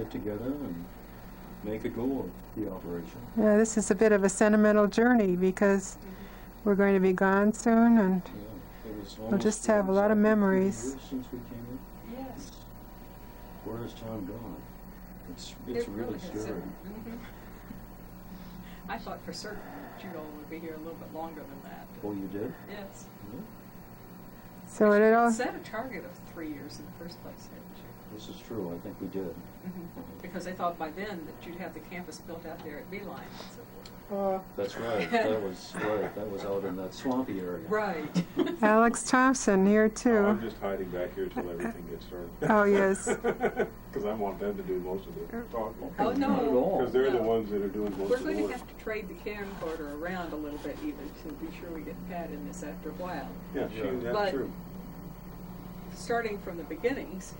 get together and make a go of the operation. Yeah, this is a bit of a sentimental journey because we're going to be gone soon, and Yeah, it was we'll just have a lot of memories. Years since we came in. Yes. Where has time gone? It's It really has. scary. I thought for certain that you all would be here a little bit longer than that. Oh, you did? Yes. Yeah. So it all. set a target of 3 years in the first place, hadn't you? This is true. I think we did. Because they thought by then that you'd have the campus built out there at Beeline and so forth. That's right. That was right. That was out in that swampy area. Right. Alex Thompson here Oh, too. I'm just hiding back here till everything gets started. Oh, yes. Because I want them to do most of the talking. Oh, no. Not at all. Because they're the No. ones that are doing most We're of the going work. to have to trade the camcorder around a little bit even to be sure we get Pat in this after a while. Yeah, Yeah. that's But- true. Starting from the beginnings,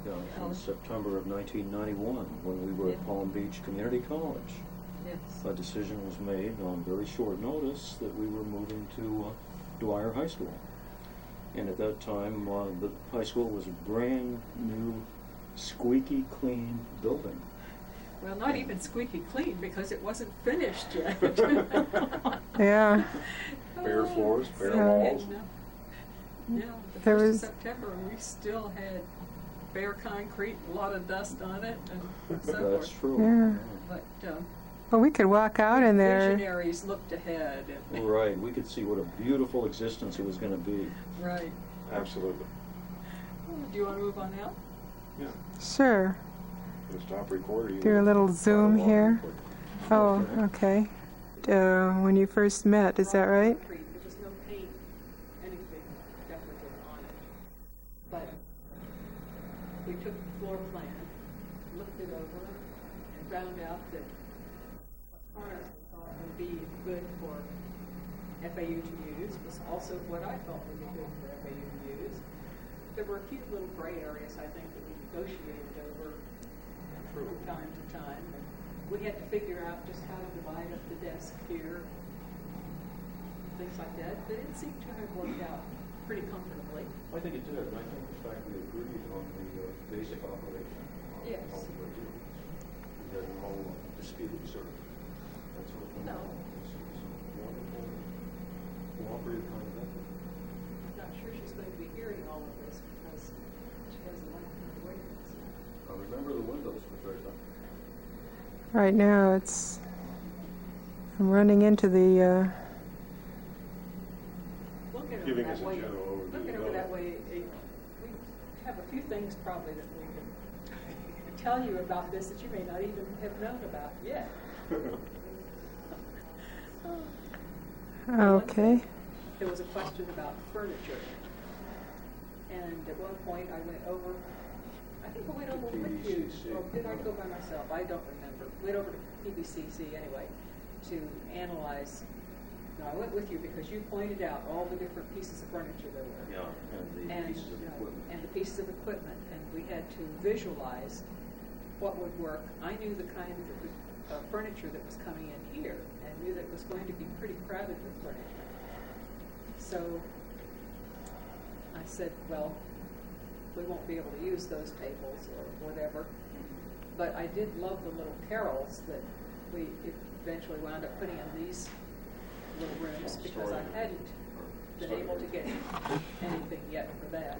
Yeah, in September of 1991, when we were Yeah. at Palm Beach Community College. yes. A decision was made on very short notice that we were moving to Dwyer High School. And at that time, the high school was a brand new, squeaky clean building. Well, not even squeaky clean because it wasn't finished yet. Yeah. Bare floors, bare So, walls. Yeah, the There 1st was- of September, we still had bare concrete, a lot of dust on it, and so That's forth. true. Yeah. But Well, we could walk out in there. visionaries looked ahead. And Right, we could see what a beautiful existence it was going to be. Right. Absolutely. Do you want to move on now? Yeah. Sure. Gonna stop recording. Do a little zoom here. Oh, Okay. okay. When you first met, is that right? Concrete. There was no paint, anything decorative on it. But we took the floor plan, looked it over, and found out that what Connors thought would be good for FAU to use was also what I thought would be good for FAU to use. There were a few little gray areas, I think, that we negotiated over from time to time. And we had to figure out just how to divide up the desk here, things like that. But it seemed to have worked out pretty comfortably. I think it did. I think, in fact, we agreed on the basic operation. Yes. We had no disputes or that sort of thing. No. It's a wonderful, cooperative kind of effort. I'm not sure she's going to be hearing all of this because she has a lifetime waiting. Remember the windows, Patricia. Right now, I'm running into the. Look at it Giving that us a way. general overview. Look at it that way. We have a few things probably that we can tell you about this that you may not even have known about yet. Okay. There was a question about furniture. And at one point I went over, I think I went over with you, or did I go by myself? I don't remember. Went over to PBCC anyway to analyze. No, I went with you because you pointed out all the different pieces of furniture there were. Yeah, and the pieces of equipment. And the pieces of equipment, and we had to visualize what would work. I knew the kind of furniture that was coming in here, and knew that it was going to be pretty crowded with furniture. So I said, well, we won't be able to use those tables or whatever. But I did love the little carrels that we eventually wound up putting in these little rooms because I hadn't been able to get anything yet for that.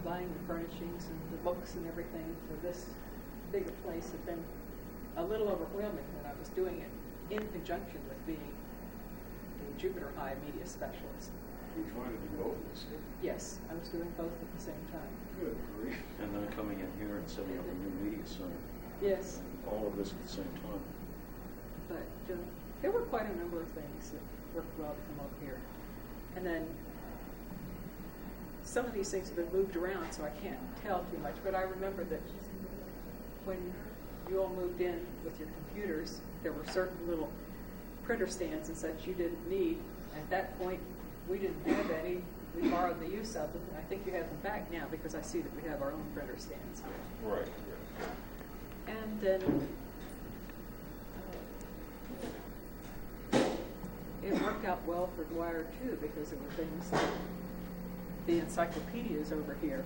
Buying the furnishings and the books and everything for this bigger place had been a little overwhelming when I was doing it in conjunction with being the Jupiter High media specialist. You're trying to do both of this. Yes, I was doing both at the same time. Good grief. And then coming in here and setting up a new media center. Yes, All of this at the same time. but there were quite a number of things that worked well to come over here. And then some of these things have been moved around, so I can't tell too much. But I remember that when you all moved in with your computers, there were certain little printer stands and such you didn't need. At that point, we didn't have any. We borrowed the use of them. And I think you have them back now because I see that we have our own printer stands here. Right. And then it worked out well for Dwyer too because there were things like the encyclopedias over here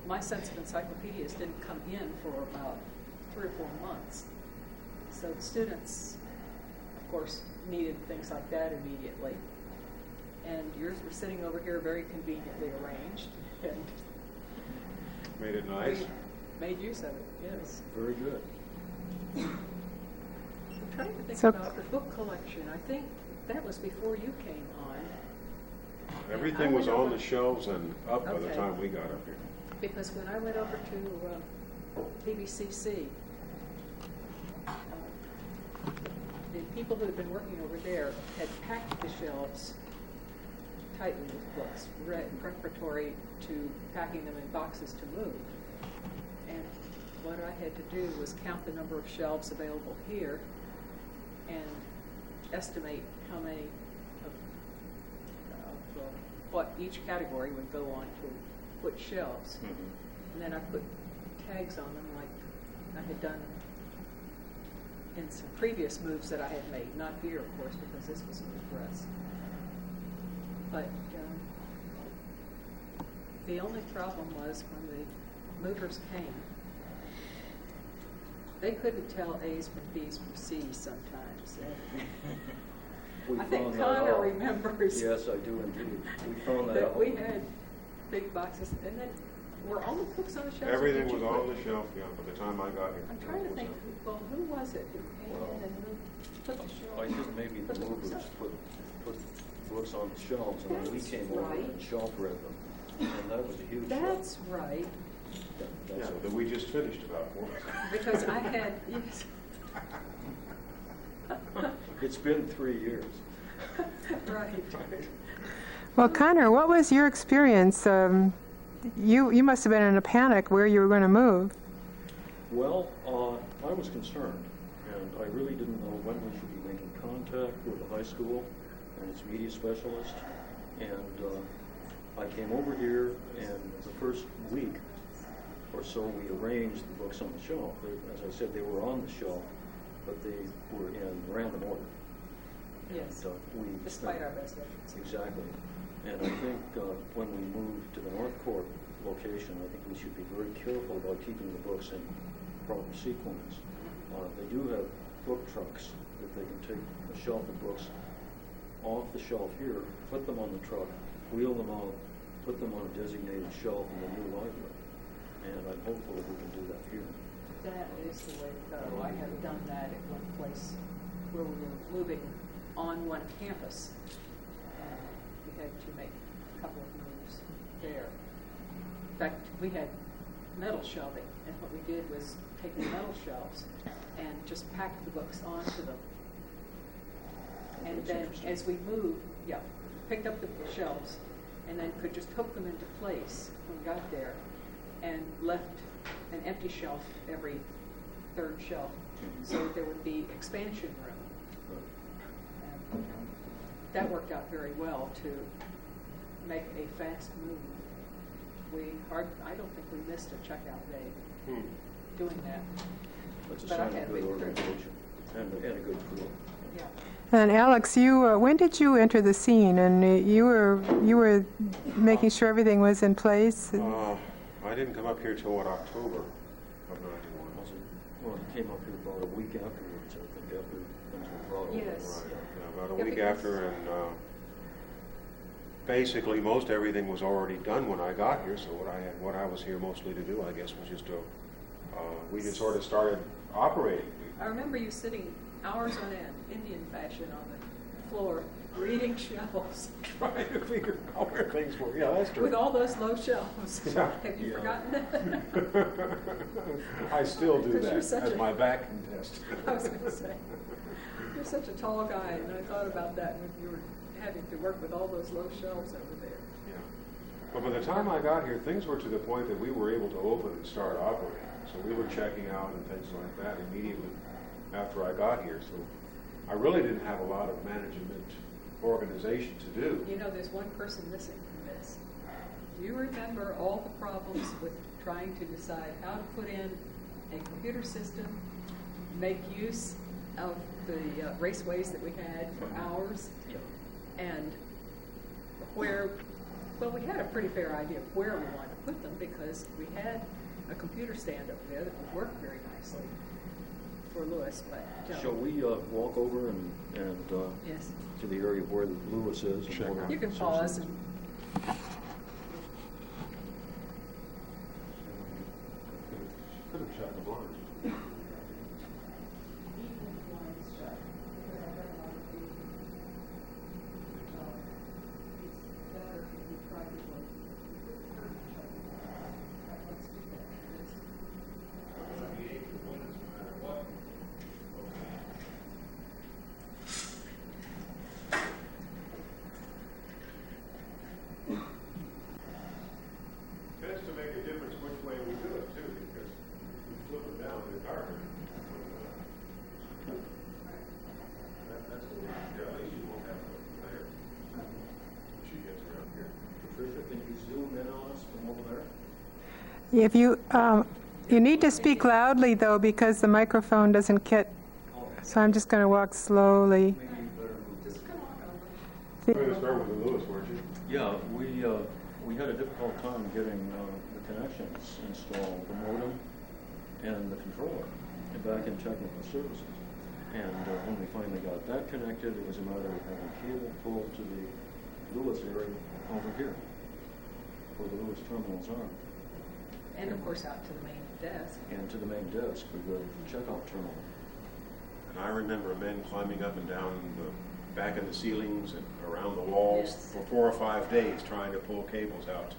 my sense of encyclopedias didn't come in for about 3 or 4 months. So the students, of course, needed things like that immediately. And yours were sitting over here very conveniently arranged. And Made it nice. we made use of it, yes. Very good. I'm trying to think So- about the book collection. I think that was before you came on. Everything was on the shelves and up by the Okay. time we got up here. Because when I went over to PBCC, the people who had been working over there had packed the shelves tightly with books, preparatory to packing them in boxes to move. And what I had to do was count the number of shelves available here and estimate how many of what each category would go on to which shelves. And then I put tags on them like I had done in some previous moves that I had made, not here, of course, because this was moved for us. But the only problem was when the movers came, they couldn't tell A's from B's from C's sometimes. We I think found that Connor out. remembers. Yes, I do indeed. We found that That out. we had big boxes, and then were all the books on the shelves? or Everything did was you on put- the shelf, yeah, by the time I got here. I'm trying to It was think, up. well, who was it who came in and put the shelves? I think maybe put the books movers up? put books on the shelves, and then we That's came over right. and shelf read them. And that was a huge help. That's right, Yeah, that we just finished about 4. because I had, yes. It's been 3 years. Right. Well, Connor, what was your experience? You must have been in a panic where you were going to move. Well, I was concerned, and I really didn't know when we should be making contact with the high school and its media specialist. And I came over here, and the first week or so, we arranged the books on the shelf. As I said, they were on the shelf, but they were in random order. Yes, And, we despite spent- our best efforts. Exactly. And I think when we move to the North Court location, I think we should be very careful about keeping the books in proper sequence. They do have book trucks that they can take a shelf of books off the shelf here, put them on the truck, wheel them out, put them on a designated shelf in the new library. And I'm hopeful that we can do that here. That is the way to go. I have done that at one place where we were moving on one campus. And we had to make a couple of moves there. In fact, we had metal shelving, and what we did was take the metal shelves and just pack the books onto them. And That's then interesting. as we moved, picked up the shelves and then could just hook them into place when we got there, and left an empty shelf every third shelf so that there would be expansion room. And that worked out very well to make a fast move. I don't think we missed a checkout day doing that. That's a But I sign had of a good big crew. organization and a good crew. Yeah. And Alex, when did you enter the scene? And you were making sure everything was in place. I didn't come up here till October of '91. Well, he came up here about a week afterwards, I think, after things were brought over. Yes. Right, yeah, about a Yeah, week because- after, and basically most everything was already done when I got here. So what I was here mostly to do, I guess, was just we just sort of started operating. I remember you sitting hours on end, Indian fashion, on the floor, reading shelves. Trying to figure out where things were. Yeah, that's true. With all those low shelves. Yeah. Have you Yeah. forgotten that? I still do 'Cause that you're such as a- my back contest. I was going to say, you're such a tall guy, and I thought about that when you were having to work with all those low shelves over there. Yeah. But by the time I got here, things were to the point that we were able to open and start operating. So we were checking out and things like that immediately after I got here. So I really didn't have a lot of management organization to do. You know, there's one person missing from this. Do you remember all the problems with trying to decide how to put in a computer system, make use of the raceways that we had for hours, Yeah. and where, well, we had a pretty fair idea of where we wanted to put them because we had a computer stand over there that would work very nicely for Lewis, but. Shall we walk over and Yes. to the area where Lewis is? and Check order out. You can some pause things? and Could have shut the blinds. Tends to make a difference which way we do it too, because we flip it down, they're darker. That's a little, yeah, at least you won't have a glare when she gets around here. Patricia, can you zoom in on us from over there? If you need to speak loudly though, because the microphone doesn't get. So I'm just going to walk slowly. Maybe you better move this. You're going to start with the Lewis, weren't you? Yeah, we had a difficult time getting the connections installed, the modem and the controller, back in technical services. And when we finally got that connected, it was a matter of having cable pulled to the Lewis area over here, where the Lewis terminals are, And of course out to the main desk. and to the main desk for the checkout terminal. And I remember men climbing up and down the back of the ceilings and around the walls Yes. for 4 or 5 days trying to pull cables out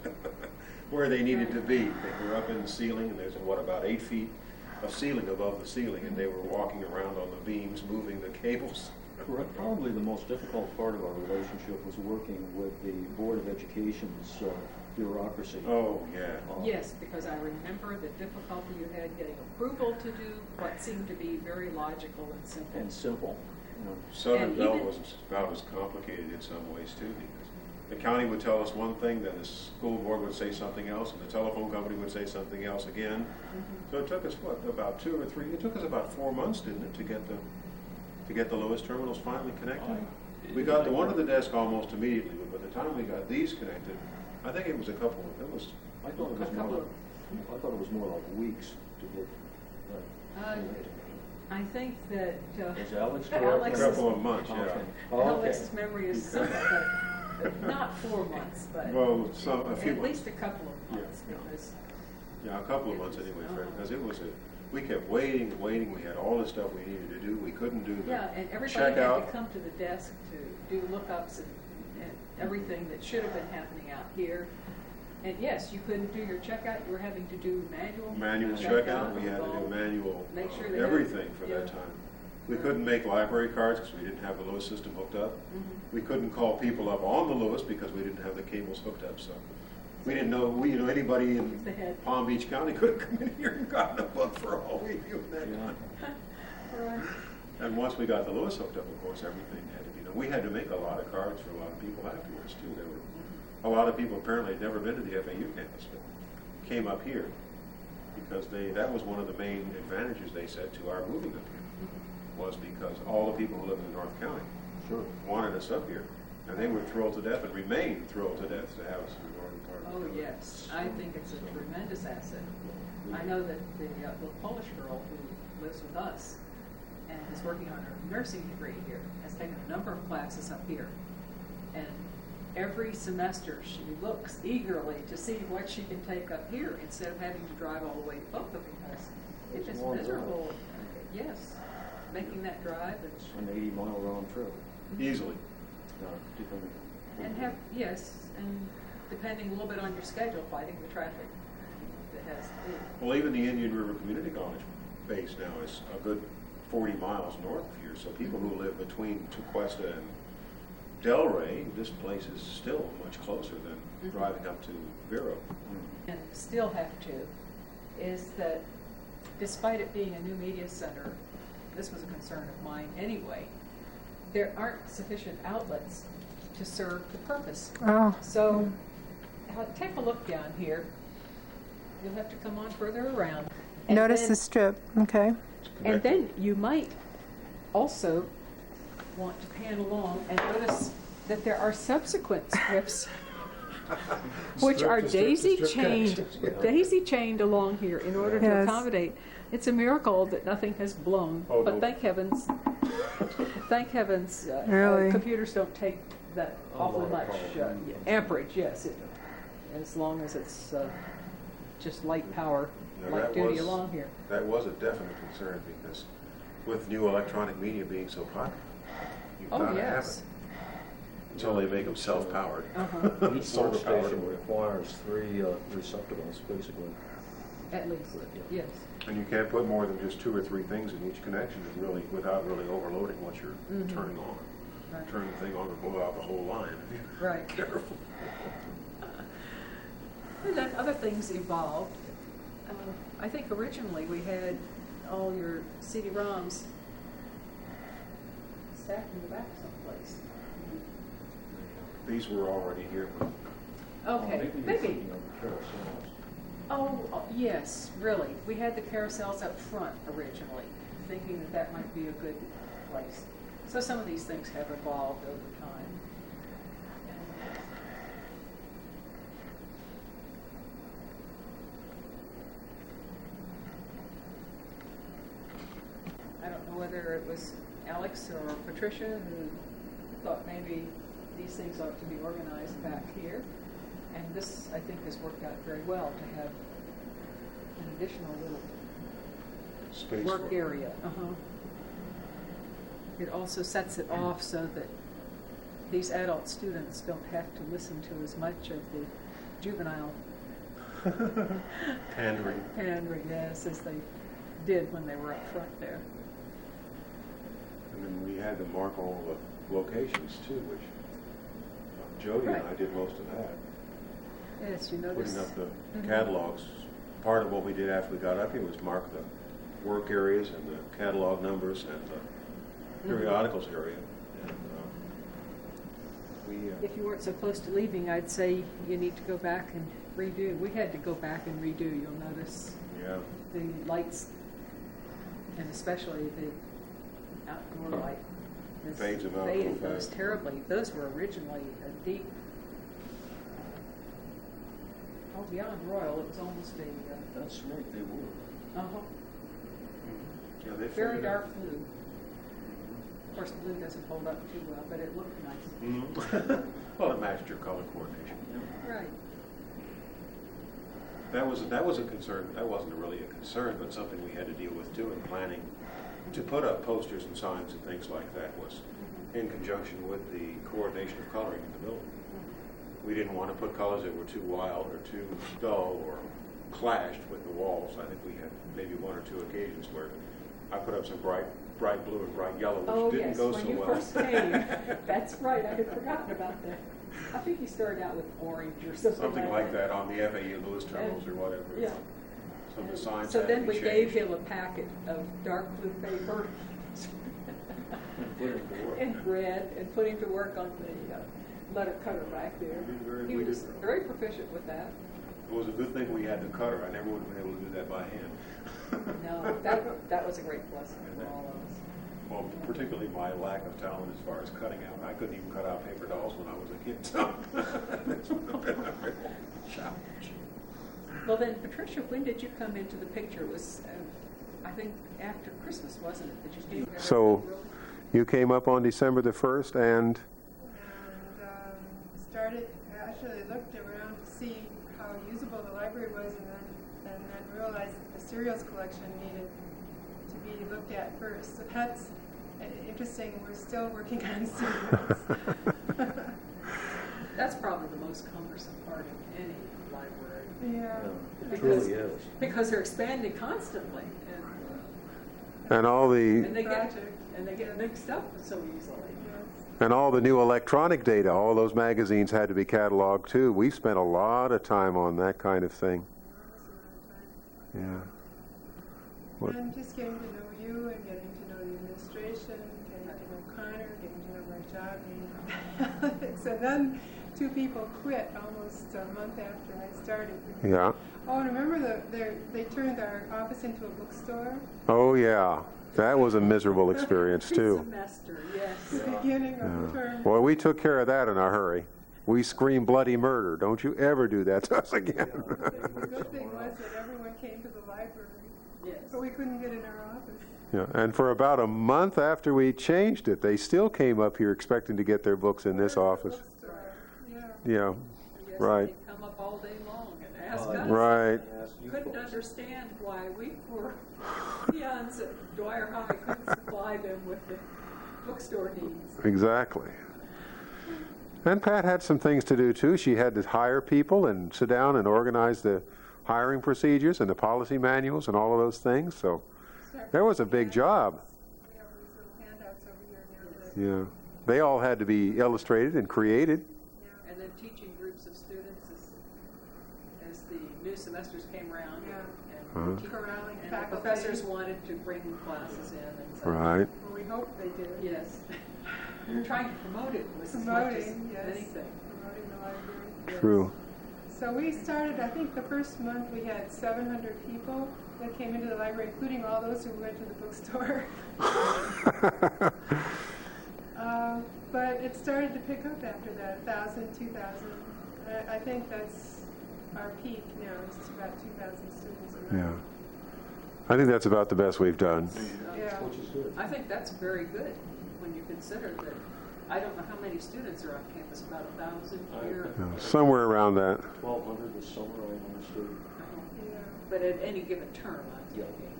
where they needed to be. They were up in the ceiling, and there's about 8 feet of ceiling above the ceiling, and they were walking around on the beams, moving the cables. Correct. Probably the most difficult part of our relationship was working with the Board of Education's bureaucracy. Oh, yeah. Yes, because I remember the difficulty you had getting approval to do what seemed to be very logical and simple. And simple. You know. Southern And Bell even- was about as complicated in some ways too, because the county would tell us one thing, then the school board would say something else, and the telephone company would say something else again. So it took us, about 2 or 3, it took us about 4 months, didn't it, to get the Lewis terminals finally connected? We got the one to the desk almost immediately, but by the time we got these connected, I think it was I thought it was more like weeks to get that. connected. I think that Is Alex correct? Alex's- a couple of months, yeah. Okay. Oh, okay. Alex's memory is somewhat, but not 4 months, but Well, a few at months. least a couple of months, Yeah. because Yeah, a couple of months anyway, Fred, because it was we kept waiting and waiting. We had all the stuff we needed to do. We couldn't do the yeah, and everybody had checkout. to come to the desk to do lookups and everything that should have been happening out here. And yes, you couldn't do your checkout, you were having to do Manual checkout, we had to do manual Make sure they had- everything for that yeah. time. We couldn't make library cards because we didn't have the Lewis system hooked up. Mhm. We couldn't call people up on the Lewis because we didn't have the cables hooked up. So we didn't know, anybody in They had- Palm Beach County could have come in here and gotten a book for all we knew at that Yeah. time. Right. And once we got the Lewis hooked up, of course, everything had to be done. We had to make a lot of cards for a lot of people afterwards too. There were a lot of people apparently had never been to the FAU campus, but came up here because that was one of the main advantages they said to our moving up here, was because all the people who live in North County Sure. wanted us up here, and they were thrilled to death and remain thrilled to death to have us in the northern part of the Oh, country. yes, I think it's a tremendous asset. I know that the Polish girl who lives with us and is working on her nursing degree here has taken a number of classes up here. And every semester she looks eagerly to see what she can take up here instead of having to drive all the way to Boca because it's just Long miserable. Yes, making that drive It's an 80-mile round trip, Easily. depending. and and depending a little bit on your schedule, fighting the traffic that has to be. Well, even the Indian River Community College base now is a good 40 miles north of here, so people who live between Tequesta and Delray, this place is still much closer than driving up to Vero. And still have to, is that despite it being a new media center, this was a concern of mine anyway, there aren't sufficient outlets to serve the purpose. Oh. So take a look down here. You'll have to come on further around. And Notice then- the strip. Okay. And then you might also want to pan along and notice that there are subsequent strips which are daisy Strict chained along here in order to Yes. accommodate. It's a miracle that nothing has blown, Oh, but no. thank heavens, Really? computers don't take that A awfully lot of much power. amperage. Yes, as long as it's just light power, Now, light that duty was- along here. That was a definite concern because with new electronic media being so popular, you've Oh, got to yes. have it. Until they make them self-powered. Uh-huh. Each Solar powered. substation requires 3 receptacles, basically. At least, Yeah. yes. And you can't put more than just 2 or 3 things in each connection and really, without really overloading what you're turning on. Right. Turn the thing on and blow out the whole line. Right. Careful. And then other things evolved. I think originally we had all your CD-ROMs stacked in the back someplace. These were already here. Okay, You're maybe. thinking of carousels. Oh, yes, really. We had the carousels up front originally, thinking that that might be a good place. So some of these things have evolved over time. I don't know whether it was Alex or Patricia who thought maybe these things ought to be organized back here. And this, I think, has worked out very well to have an additional little Space work for- area. It also sets it off so that these adult students don't have to listen to as much of the juvenile Pandering. pandering, yes, as they did when they were up front there. And then we had to mark all the locations too, which Jody and I Right. did most of that. Yes, you notice. Putting up the catalogs. Part of what we did after we got up here was mark the work areas and the catalog numbers and the periodicals area. And we If you weren't so close to leaving, I'd say you need to go back and redo. We had to go back and redo. You'll notice yeah. the lights, and especially the outdoor light. has Fades them out real Faded those fast. terribly. Those were originally a deep, beyond royal. It was almost a That's right, they were. Yeah, they very figured dark out. blue. Of course, blue doesn't hold up too well, but it looked nice. Mhm. Well, it matched your color coordination. Right. That was a concern. That wasn't really a concern, but something we had to deal with too in planning. To put up posters and signs and things like that was in conjunction with the coordination of coloring in the building. We didn't want to put colors that were too wild or too dull or clashed with the walls. I think we had maybe 1 or 2 occasions where I put up some bright blue and bright yellow, which Oh, didn't yes, go when so you well. first came. That's right, I had forgotten about that. I think you started out with orange or something. Something like that on the FAU Lewis terminals or whatever. Yeah. Some of the signs So had to then be we gave changed. him a packet of dark blue paper Put it to work. and red and put him to work on the letter cutter back there. He We was did- very proficient with that. It was a good thing we had the cutter. I never would have been able to do that by hand. No, that was a great blessing for all of us. Well, particularly my lack of talent as far as cutting out. I couldn't even cut out paper dolls when I was a kid, so this would have been a real challenge. Well then, Patricia, when did you come into the picture? It was, I think, after Christmas, wasn't it, that you came? So, you came up on December the 1st and Actually looked around to see how usable the library was, and then realized that the serials collection needed to be looked at first. So that's interesting. We're still working on serials. That's probably the most cumbersome part of any library. Yeah. It really is. Because they're expanding constantly, and all the and they get Project. and they get mixed up so easily. and all the new electronic data. All those magazines had to be cataloged too. We spent a lot of time on that kind of thing. Yeah. What- And just getting to know you and getting to know the administration, getting to know Connor, getting to know my job, Alex. And then 2 people quit almost a month after I started. Yeah. Oh, and remember they turned our office into a bookstore? Oh yeah. That was a miserable experience too. Semester, yes. The beginning of the term. Well, we took care of that in a hurry. We scream bloody murder. Don't you ever do that to us again. The good thing was that everyone came to the library, Yes. but we couldn't get in our office. Yeah, and for about a month after we changed it, they still came up here expecting to get their books in this office. Bookstore, yeah. Yeah, Yes, right. They'd come up all day long and ask us. Right. Couldn't understand why we poor peons at Dwyer High couldn't supply them with the bookstore needs. Exactly. And Pat had some things to do too. She had to hire people and sit down and organize the hiring procedures and the policy manuals and all of those things. So there was a big job. We have these little handouts over here now. Yeah. They all had to be illustrated and created. And then teaching groups of students as the new semesters came around. Yeah. And, Uh-huh. Corralling and the faculty. professors wanted to bring classes in and such. Right. Well, we hope they did. Yes. We're trying to promote it as much as Promoting, yes. anything. Promoting the library. True. So we started, I think the first month we had 700 people that came into the library, including all those who went to the bookstore. But it started to pick up after that, 1,000, 2,000. I think that's our peak now, it's about 2,000 students Yeah. around. I think that's about the best we've done. Yeah. Which is good. I think that's very good when you consider that. I don't know how many students are on campus, about 1,000 here. Yeah, somewhere around that. 1,200 this summer, I understood. Yeah. But at any given term, I'm Yeah. thinking.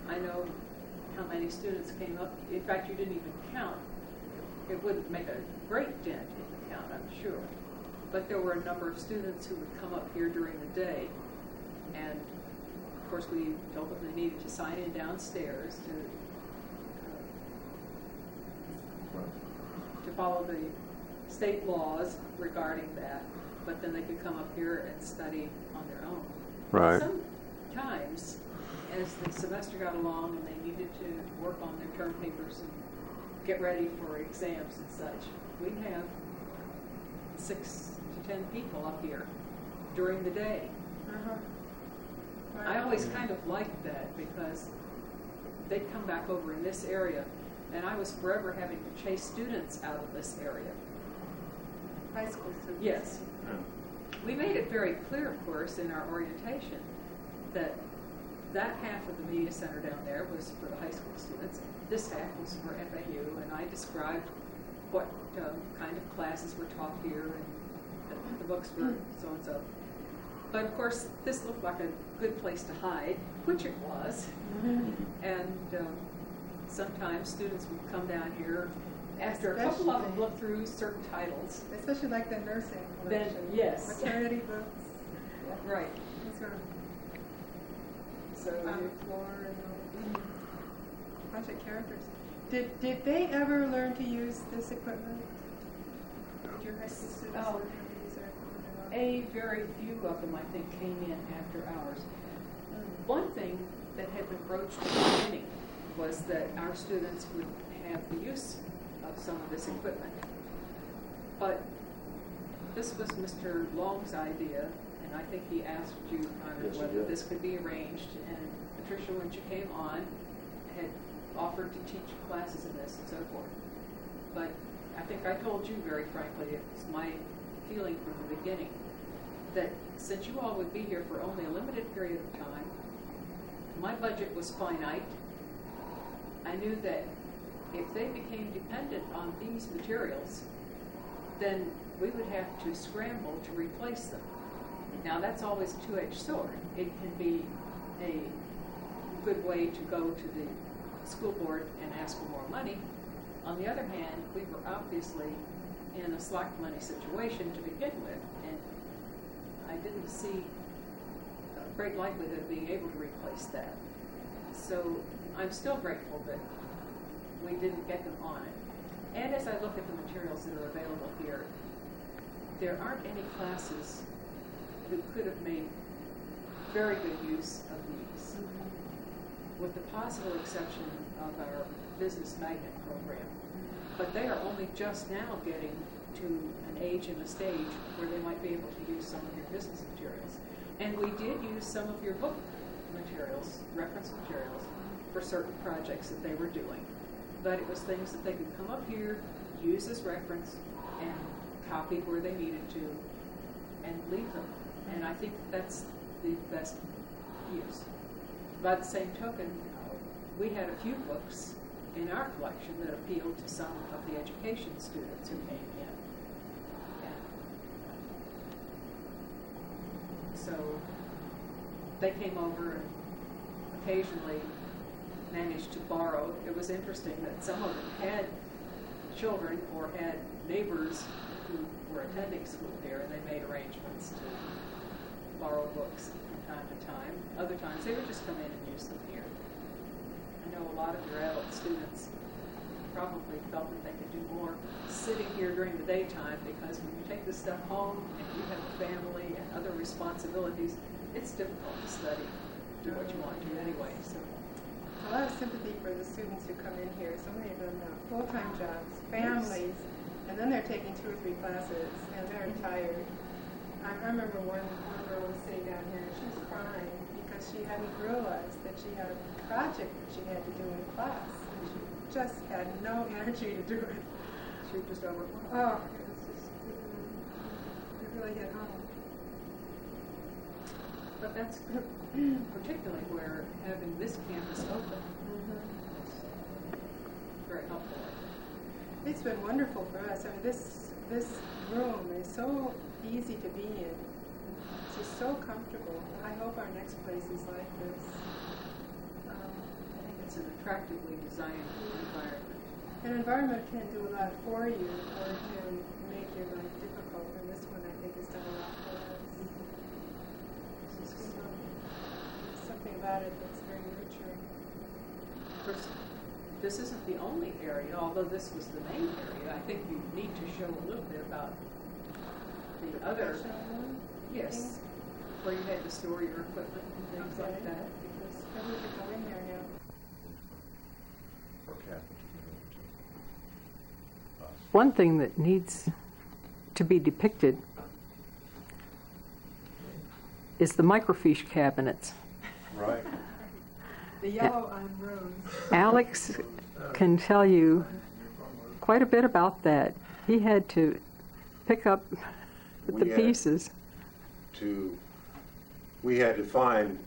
I know how many students came up. In fact, you didn't even count. It wouldn't make a great dent in the count, I'm sure. But there were a number of students who would come up here during the day. And, of course, we told them they needed to sign in downstairs to follow the state laws regarding that. But then they could come up here and study on their own. Right. Sometimes, as the semester got along and they needed to work on their term papers and get ready for exams and such, we'd have 6 to 10 people up here during the day. Uh-huh. I always kind of liked that because they'd come back over in this area, and I was forever having to chase students out of this area. High school students. Yes. We made it very clear, of course, in our orientation that that half of the media center down there was for the high school students. This half was for FAU, and I described what kind of classes were taught here and the books were so-and-so. But, of course, this looked like a good place to hide, which it was. And sometimes students would come down here after a couple of them looked through certain titles. Especially like the nursing Then, collection. yes. Maternity books. Right. Those are So on the floor and a bunch of characters. Did they ever learn to use this equipment? Did your high school students Oh. learn how to use their equipment at all? a very few of them, I think, came in after hours. One thing that had been broached at the beginning was that our students would have the use of some of this equipment. But this was Mr. Long's idea, and I think he asked you, Connor, Yes, he whether did. this could be arranged. And Patricia, when she came on, had offered to teach classes in this and so forth. But I think I told you very frankly, it was my feeling from the beginning that since you all would be here for only a limited period of time, my budget was finite. I knew that if they became dependent on these materials, then we would have to scramble to replace them. Now that's always a two-edged sword. It can be a good way to go to the school board and ask for more money. On the other hand, we were obviously in a slack money situation to begin with, and I didn't see a great likelihood of being able to replace that. So I'm still grateful that we didn't get them on it. And as I look at the materials that are available here, there aren't any classes who could have made very good use of these, with the possible exception of our business magnet program. But they are only just now getting to an age and a stage where they might be able to use some of your business materials. And we did use some of your book materials, reference materials, for certain projects that they were doing. But it was things that they could come up here, use as reference and copy where they needed to and leave them. And I think that's the best use. By the same token, we had a few books in our collection that appealed to some of the education students who came in. And so they came over and occasionally managed to borrow. It was interesting that some of them had children or had neighbors who were attending school here, and they made arrangements to borrow books from time to time. Other times they would just come in and use them here. I know a lot of your adult students probably felt that they could do more sitting here during the daytime, because when you take this stuff home and you have a family and other responsibilities, it's difficult to study, do what you want to anyway. So A lot of sympathy for the students who come in here. So many of them have full-time jobs, families, and then they're taking 2 or 3 classes, and they're tired. I remember one girl was sitting down here, and she was crying because she hadn't realized that she had a project that she had to do in class, and she just had no energy to do it. she was just overwhelmed. Oh, it was just, it really hit home. But that's particularly where having this campus open is very helpful. It's been wonderful for us. I mean, this room is so easy to be in. It's just so comfortable. I hope our next place is like this. I think it's an attractively designed environment. An environment can do a lot for you, or it can make your life difficult. And this one, I think, has done a lot for us. So, there's something about it that's very nurturing. Of course, this isn't the only area, although this was the main area. I think you need to show a little bit about the other, yes, where you had to store your equipment and things like that. Because Maybe we could go in there now. Or Kathryn to One thing that needs to be depicted is the microfiche cabinets. Right. The yellow on rose. Alex can tell you quite a bit about that. He had to pick up the pieces. We had to find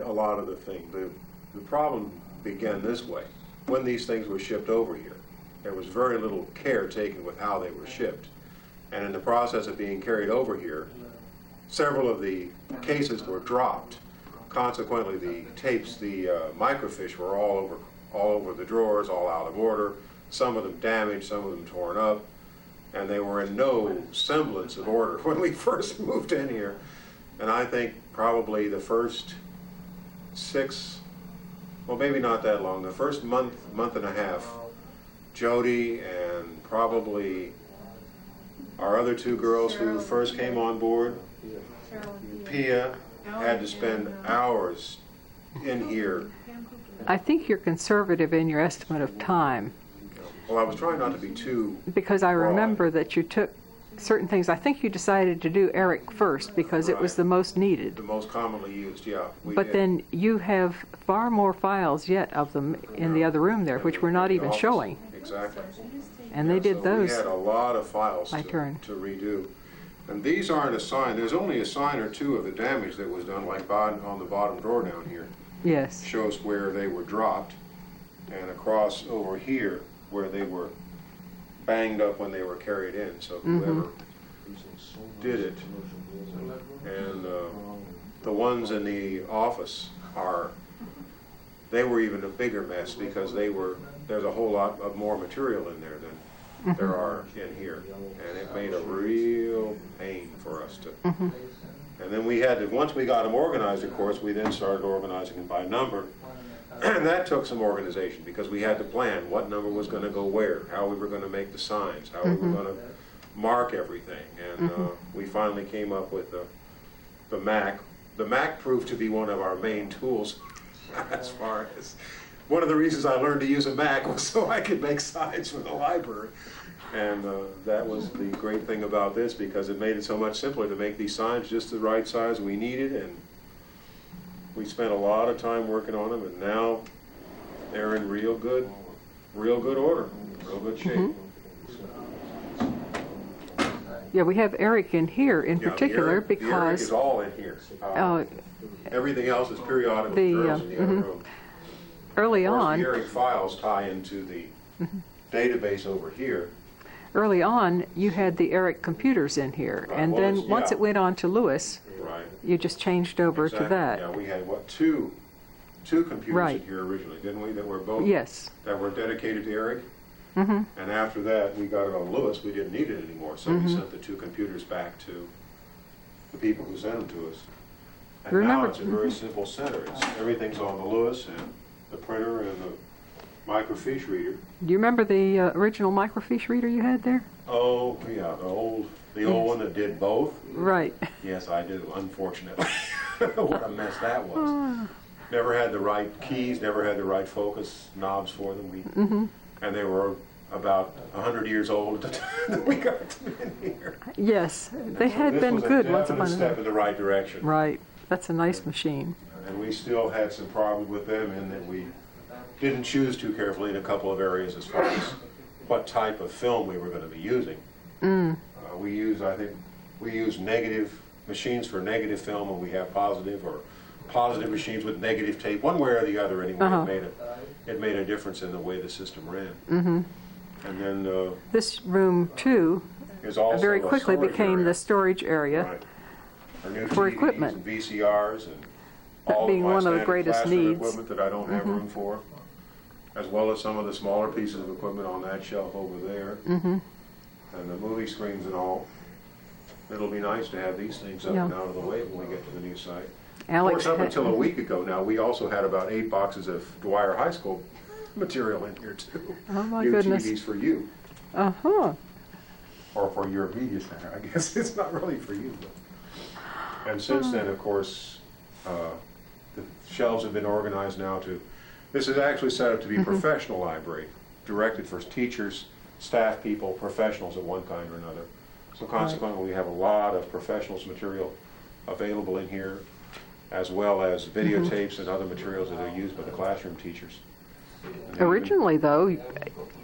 a lot of the things. The problem began this way. When these things were shipped over here, there was very little care taken with how they were shipped. And in the process of being carried over here, several of the cases were dropped. Consequently, the tapes, the microfiche were all over the drawers, all out of order. Some of them damaged, some of them torn up, and they were in no semblance of order when we first moved in here. And I think probably the first 6, well, maybe not that long, the first month and a half, Jody and probably our other 2 girls who first came on board, Pia, had to spend hours in here. I think you're conservative in your estimate of time, Well, I was trying not to be too because I broad. remember that you took certain things. I think you decided to do Eric first because it was Right. the most needed. The most commonly used, yeah. We But did. then you have far more files yet of them in the other room there, which we're not In the even office. showing. Exactly. And they Yeah, did so those. We had a lot of files My to turn. redo. And these aren't a sign. There's only a sign or 2 of the damage that was done, like on the bottom drawer down here. Yes. Shows where they were dropped, and across over here where they were banged up when they were carried in. So whoever did it, and the ones in the office they were even a bigger mess because there's a whole lot of more material in there than there are in here, and it made a real pain for us to. And then we had to, once we got them organized, of course, we then started organizing them by number. And that took some organization because we had to plan what number was going to go where, how we were going to make the signs, how we were going to mark everything. And we finally came up with the Mac. The Mac proved to be one of our main tools as far as, one of the reasons I learned to use a Mac was so I could make signs for the library. And that was the great thing about this, because it made it so much simpler to make these signs just the right size we needed. And we spent a lot of time working on them, and now they're in real good order, real good shape. Yeah, we have Eric in here in Yeah, the particular Eric- The Eric because is all in here. Everything else is periodic the, materials in the other room. early Of course, on, the Eric files tie into the database over here. early on, you had the Eric computers in here, Right, and well, then it's- once yeah. it went on to Lewis, Right. you just changed over Exactly. to that. Yeah, we had, what, two computers Right. in here originally, didn't we, that were both? Yes. That were dedicated to Eric? Mm-hmm. And after that, we got it on Lewis, we didn't need it anymore, so we sent the two computers back to the people who sent them to us. And Remember- now it's a very simple center. Everything's on the Lewis and the printer and the microfiche reader. Do you remember the original microfiche reader you had there? Oh, yeah, the old one that did both? Right. Yes, I do, unfortunately. What a mess that was. Never had the right keys, never had the right focus knobs for them. And they were about 100 years old at the time that we got them in here. Yes, they So had this been was good a once definite upon a step time. in the right direction. Right. That's a nice machine. And we still had some problems with them in that we didn't choose too carefully in a couple of areas as far as what type of film we were going to be using. We use negative machines for negative film, and we have positive or positive machines with negative tape. One way or the other, anyway, it made a difference in the way the system ran. And then This room, too, is also very a quickly storage became area. the storage area. Right. Our new for TVs equipment. and VCRs and That all being of my one of the standard greatest classroom needs. equipment that I don't have room for, as well as some of the smaller pieces of equipment on that shelf over there, and the movie screens and all. It'll be nice to have these things up Yeah. and out of the way when we get to the new site. Alex of course, up had- until a week ago now, we also had about 8 boxes of Dwyer High School material in here too. Oh, my New goodness. TVs for you, Uh-huh. or for your media center, I guess. It's not really for you. But. And since then, of course, the shelves have been organized now to, this is actually set up to be a professional library, directed for teachers, staff people, professionals of one kind or another. So consequently, we have a lot of professionals material available in here, as well as videotapes and other materials that are used by the classroom teachers. Originally, though,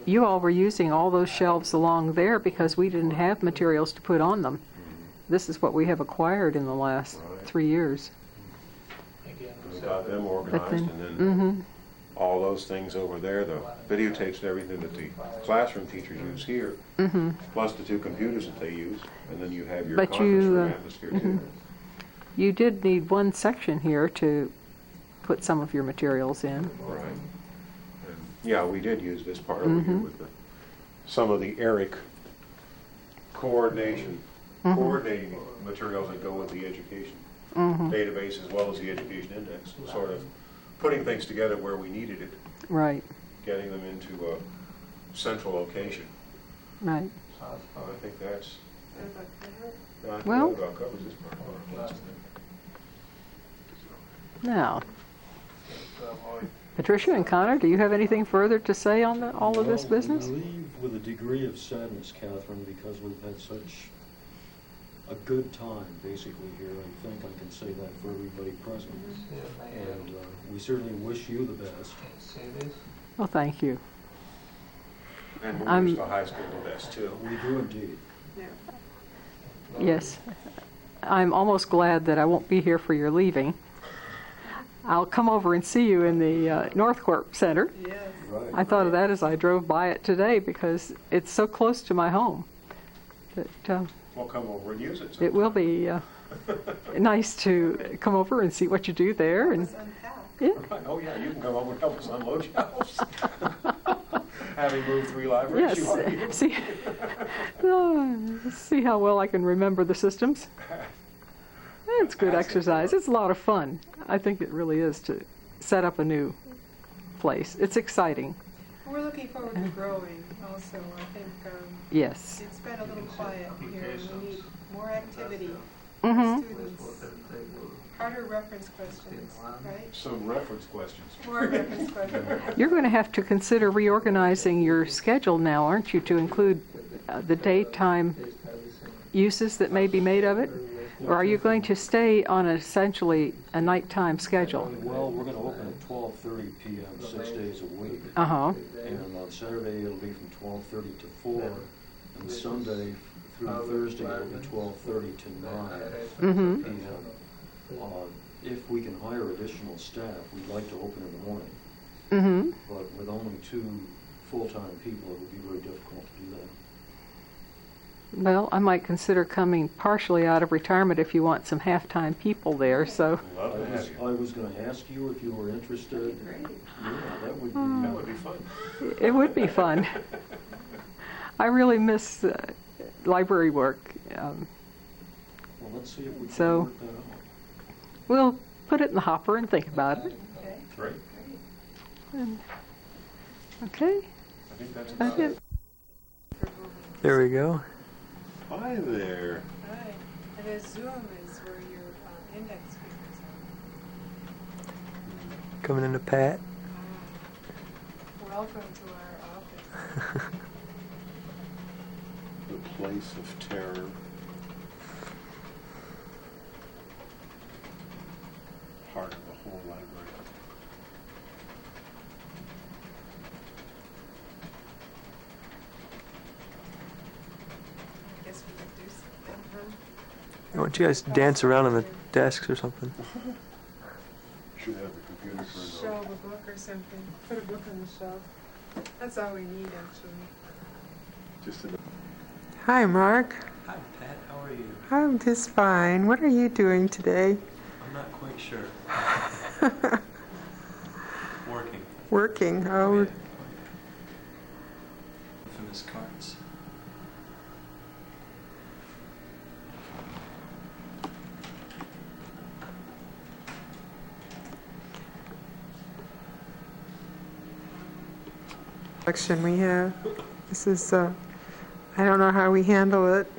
you all were using all those shelves along there because we didn't have materials to put on them. This is what we have acquired in the last 3 years. We got them organized, then- and then all those things over there, the videotapes and everything that the classroom teachers use here, plus the 2 computers that they use, and then you have your But conference you, room atmosphere too. You did need one section here to put some of your materials in. Right. And, yeah, we did use this part over here with some of the ERIC coordinating materials that go with the education database as well as the education index, sort of putting things together where we needed it, Right, getting them into a central location. right. I think that's, I think Well- that about covers this part of our class. Now, Patricia and Connor, do you have anything further to say on all of this Well, business? We leave with a degree of sadness, Kathryn, because we've had such a good time, basically, here. I think I can say that for everybody present. And we certainly wish you the best. Well, thank you. And we I'm- wish the high school the best too. We do indeed. Yes. I'm almost glad that I won't be here for your leaving. I'll come over and see you in the Northcorp Center. Yes. Right. I thought of that as I drove by it today because it's so close to my home. That We'll come over and use it. it will be nice to come over and see what you do there. And Let's unpack. yeah, Right. Oh, yeah, you can come over and help us unload your house. Having moved 3 libraries, you want to yes. See how well I can remember the systems. It's good exercise. It's a lot of fun. I think it really is to set up a new place. It's exciting. We're looking forward to growing also. I think Yes. it's been a little quiet here. We need more activity Mhm. for students. Harder reference questions, right? some reference questions. More reference questions. You're going to have to consider reorganizing your schedule now, aren't you, to include the daytime uses that may be made of it? Or are you going to stay on essentially a nighttime schedule? Well, we're going to open at 12:30 p.m. 6 days a week. Uh-huh. And on Saturday, it'll be from 12:30 to 4, and Sunday through Thursday, it'll be 12:30 to 9 Mm-hmm. p.m. If we can hire additional staff, we'd like to open in the morning. Mm-hmm. But with only 2 full-time people, it would be very difficult to do that. Well, I might consider coming partially out of retirement if you want some half-time people there, so. Love to have you. I was going to ask you if you were interested. Great. Yeah, that would be fun. It would be fun. I really miss library work. Well, let's see if we can So- work that out. We'll put it in the hopper and think about it. Okay, Great. And- Okay, I think that's that's about it. it. There we go. Hi there. Hi. And there's Zoom is where your index fingers are. Coming into Pat. Welcome to our office. The place of terror. Heart of the whole library. I guess we could do something, huh? Why don't you guys dance around on the desks or something? Should have the computer turned on. Shelve a book or something. Put a book on the shelf. That's all we need, actually. Just in Hi, Mark. Hi, Pat. How are you? I'm just fine. What are you doing today? I'm not quite sure. Working. Working. Oh, Infamous cards. collection we have. This is, I don't know how we handle it.